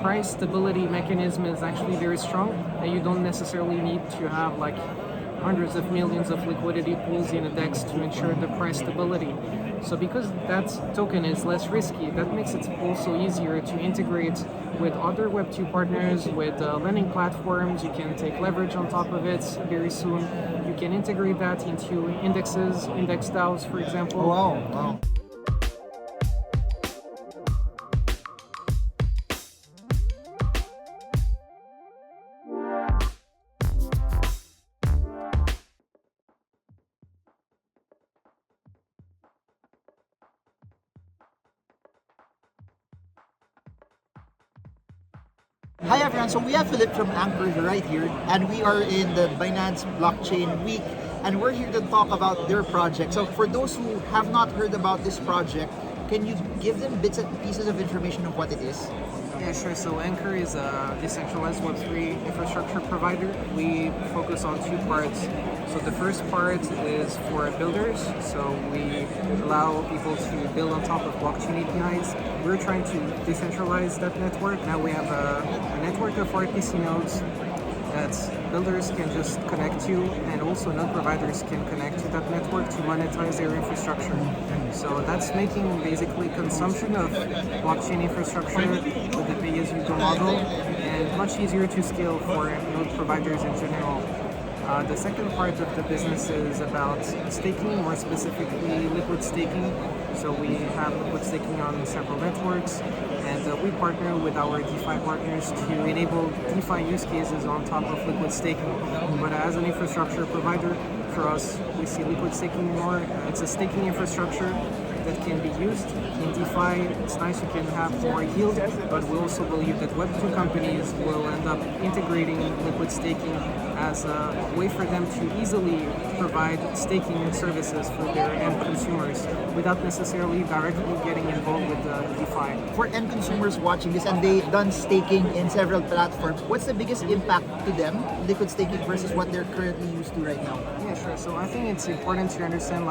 price stability mechanism is actually very strong, and you don't necessarily need to have like hundreds of millions of liquidity pools in a DEX to ensure the price stability. So because that token is less risky, that makes it also easier to integrate with other Web2 partners, with lending platforms. You can take leverage on top of it very soon. You can integrate that into indexes, index DAOs, for example. Oh, wow. Hi everyone, so we have Philip from Ankr right here, and we are in the Binance Blockchain Week, and we're here to talk about their project. So for those who have not heard about this project, can you give them bits and pieces of information of what it is? Yeah, sure. So Ankr is a decentralized Web3 infrastructure provider. We focus on two parts. So the first part is for builders. So we allow people to build on top of blockchain APIs. We're trying to decentralize that network. Now we have a network of RPC nodes that builders can just connect to, and also node providers can connect to that network to monetize their infrastructure. So that's making basically consumption of blockchain infrastructure with the pay-as-you-go model and much easier to scale for node providers in general. The second part of the business is about staking, more specifically liquid staking. So we have liquid staking on several networks, and we partner with our DeFi partners to enable DeFi use cases on top of liquid staking. But as an infrastructure provider, for us, we see liquid staking more. It's a staking infrastructure that can be used in DeFi. It's nice, you can have more yield, but we also believe that Web2 companies will end up integrating liquid staking as a way for them to easily provide staking services for their end consumers without necessarily directly getting involved with DeFi. For end consumers watching this and they've done staking in several platforms, what's the biggest impact to them, liquid staking versus what they're currently used to right now? Yeah, sure. So I think it's important to understand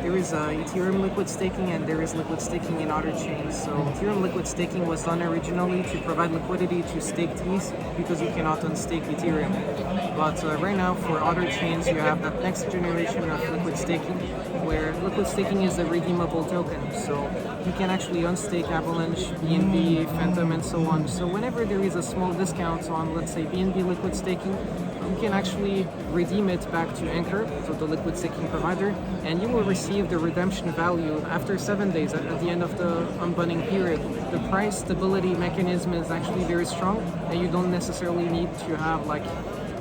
there is Ethereum liquid staking and there is liquid staking in other chains. So Ethereum liquid staking was done originally to provide liquidity to staked ETH because you cannot unstake Ethereum. But right now for other chains you have that next generation of liquid staking where liquid staking is a redeemable token. So you can actually unstake Avalanche, BNB, Phantom and so on. So whenever there is a small discount on, let's say, BNB liquid staking, you can actually redeem it back to Ankr, so the liquid staking provider, and you will receive the redemption value after 7 days at the end of the unbundling period. The price stability mechanism is actually very strong, and you don't necessarily need to have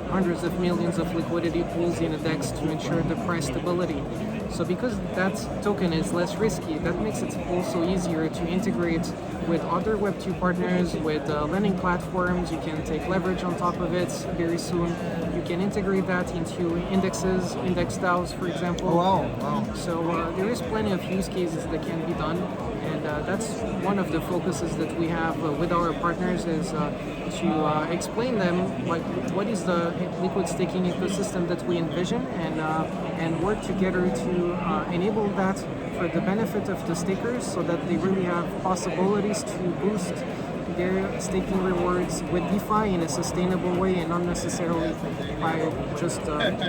hundreds of millions of liquidity pools in a DEX to ensure the price stability. So because that token is less risky, that makes it also easier to integrate with other Web2 partners, with lending platforms. You can take leverage on top of it very soon. You can integrate that into indexes, index DAOs, for example. Oh, wow. So there is plenty of use cases that can be done, and that's one of the focuses that we have with our partners is to explain them what is the liquid staking ecosystem that we envision, and work together to enable that for the benefit of the stakers, so that they really have possibilities to boost their staking rewards with DeFi in a sustainable way, and not necessarily by just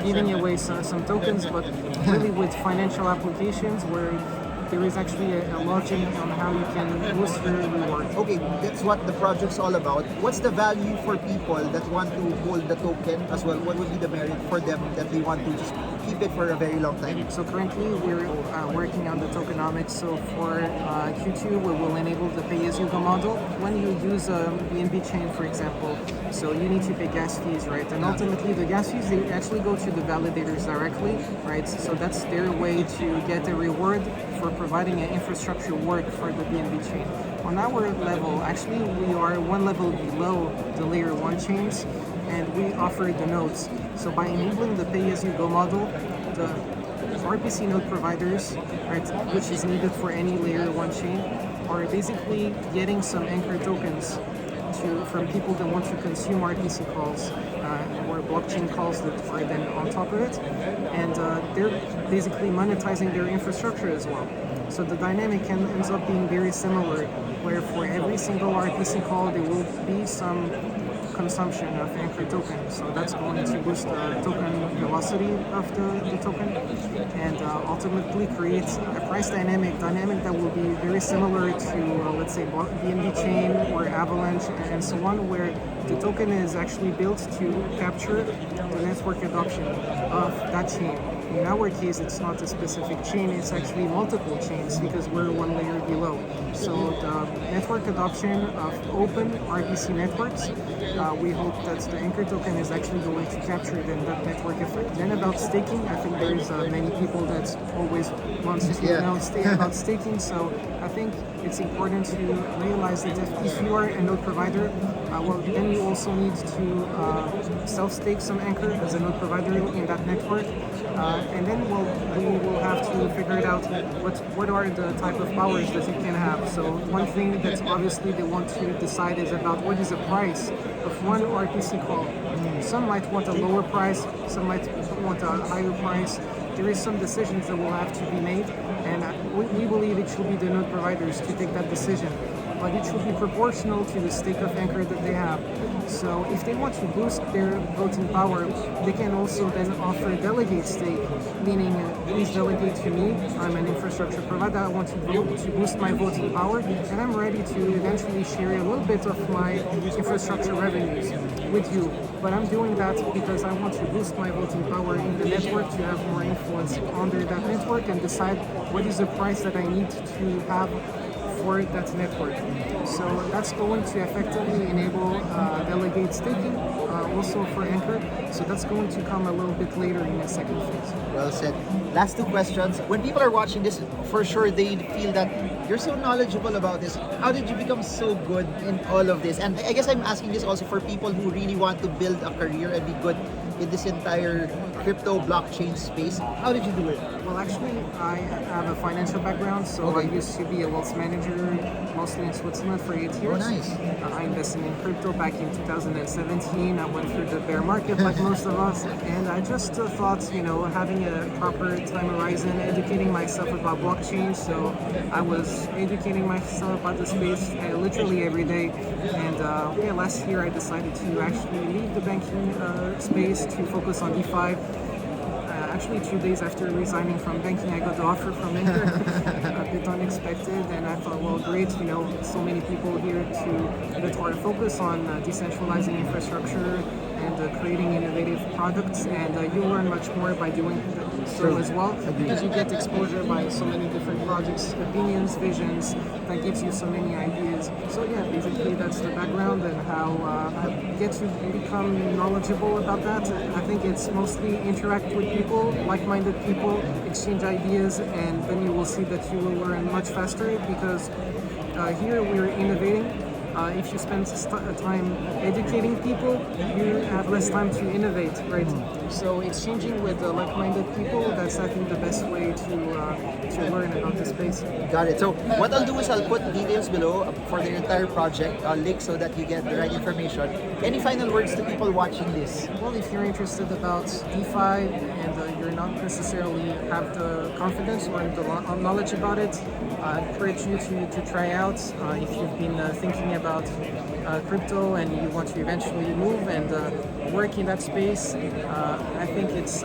giving away some tokens, but really with financial applications where there is actually a logic on how you can boost your reward. Okay, that's what the project's all about. What's the value for people that want to hold the token as well? What would be the merit for them that they want to just keep it for a very long time? So currently we're working on the Tokenomics. So for Q2 we will enable the pay-as-you-go model. When you use a BNB chain, for example, so you need to pay gas fees, right? And ultimately the gas fees, they actually go to the validators directly, right? So that's their way to get a reward for providing an infrastructure work for the BNB chain. On our level, actually we are one level below the layer 1 chains, and we offer the nodes. So by enabling the pay-as-you-go model, the RPC node providers, right, which is needed for any layer 1 chain, are basically getting some Ankr tokens from people that want to consume RPC calls or blockchain calls that are then on top of it, and they're basically monetizing their infrastructure as well. So the dynamic ends up being very similar, where for every single RPC call, there will be some consumption of Ankr token. So that's going to boost the token velocity of the token, and ultimately create a price dynamic that will be very similar to, let's say, BNB chain or Avalanche and so on, where the token is actually built to capture the network adoption of that chain. In our case, it's not a specific chain, it's actually multiple chains because we're one layer below. So the network adoption of open RPC networks, we hope that the Ankr token is actually going to capture then that network effect. Then about staking, I think there's many people that always want to know about staking. So I think it's important to realize that if you are a node provider, well, then you also need to self-stake some Ankr as a node provider in that network. And then we will have to figure it out what are the type of powers that you can have. So one thing that obviously they want to decide is about what is the price of one RPC call. Some might want a lower price, some might want a higher price. There is some decisions that will have to be made, and we believe it should be the node providers to take that decision. But it should be proportional to the stake of Ankr that they have. So if they want to boost their voting power, they can also then offer delegate stake, meaning please delegate to me. I'm an infrastructure provider. I want to vote to boost my voting power, and I'm ready to eventually share a little bit of my infrastructure revenues with you. But I'm doing that because I want to boost my voting power in the network to have more influence under that network and decide what is the price that I need to have for that network. So that's going to effectively enable delegate staking also for Ankr. So that's going to come a little bit later in the second phase. Well said. Last two questions. When people are watching this, for sure they feel that you're so knowledgeable about this. How did you become so good in all of this? And I guess I'm asking this also for people who really want to build a career and be good in this entire crypto blockchain space. How did you do it? Well, actually, I have a financial background, so I used to be a wealth manager, mostly in Switzerland for 8 years. Oh, nice. I invested in crypto back in 2017. I went through the bear market like most of us, and I just thought, having a proper time horizon, educating myself about blockchain. So I was educating myself about the space literally every day. And last year I decided to actually leave the banking space to focus on DeFi. Actually, 2 days after resigning from banking, I got the offer from Ankr, a bit unexpected, and I thought, well, great, so many people here that are focused on decentralizing infrastructure and creating innovative products, and you learn much more by doing so as well, because you get exposure by so many different projects, opinions, visions, that gives you so many ideas. So yeah, basically that's the background and how I get to become knowledgeable about that. I think it's mostly interact with people, like-minded people, exchange ideas, and then you will see that you will learn much faster because here we're innovating. If you spend time educating people, you have less time to innovate, right? So exchanging with like-minded people, that's I think the best way to learn about the space. Got it. So what I'll do is I'll put details below for the entire project, link so that you get the right information. Any final words to people watching this? Well, if you're interested about DeFi and you're not necessarily have the confidence or the knowledge about it, I encourage you to try out. If you've been thinking about crypto and you want to eventually move and work in that space, I think it's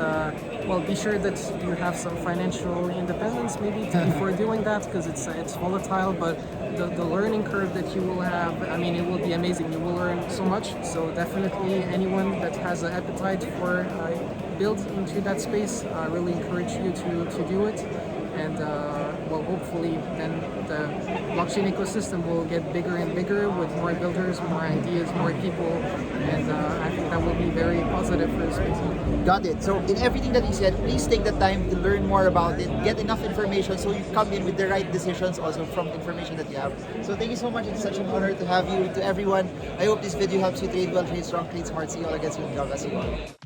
be sure that you have some financial independence maybe before doing that, because it's volatile, but the learning curve that you will have, it will be amazing. You will learn so much. So definitely anyone that has an appetite for build into that space, I really encourage you to do it. And hopefully then the blockchain ecosystem will get bigger and bigger with more builders, more ideas, more people, and I think that will be very positive for the space. Got it. So in everything that you said, please take the time to learn more about it, get enough information so you come in with the right decisions also from information that you have. So thank you so much. It's such an honor to have you. To everyone, I hope this video helps you trade well, trade strong, trade smart. See you all again soon. God bless you all.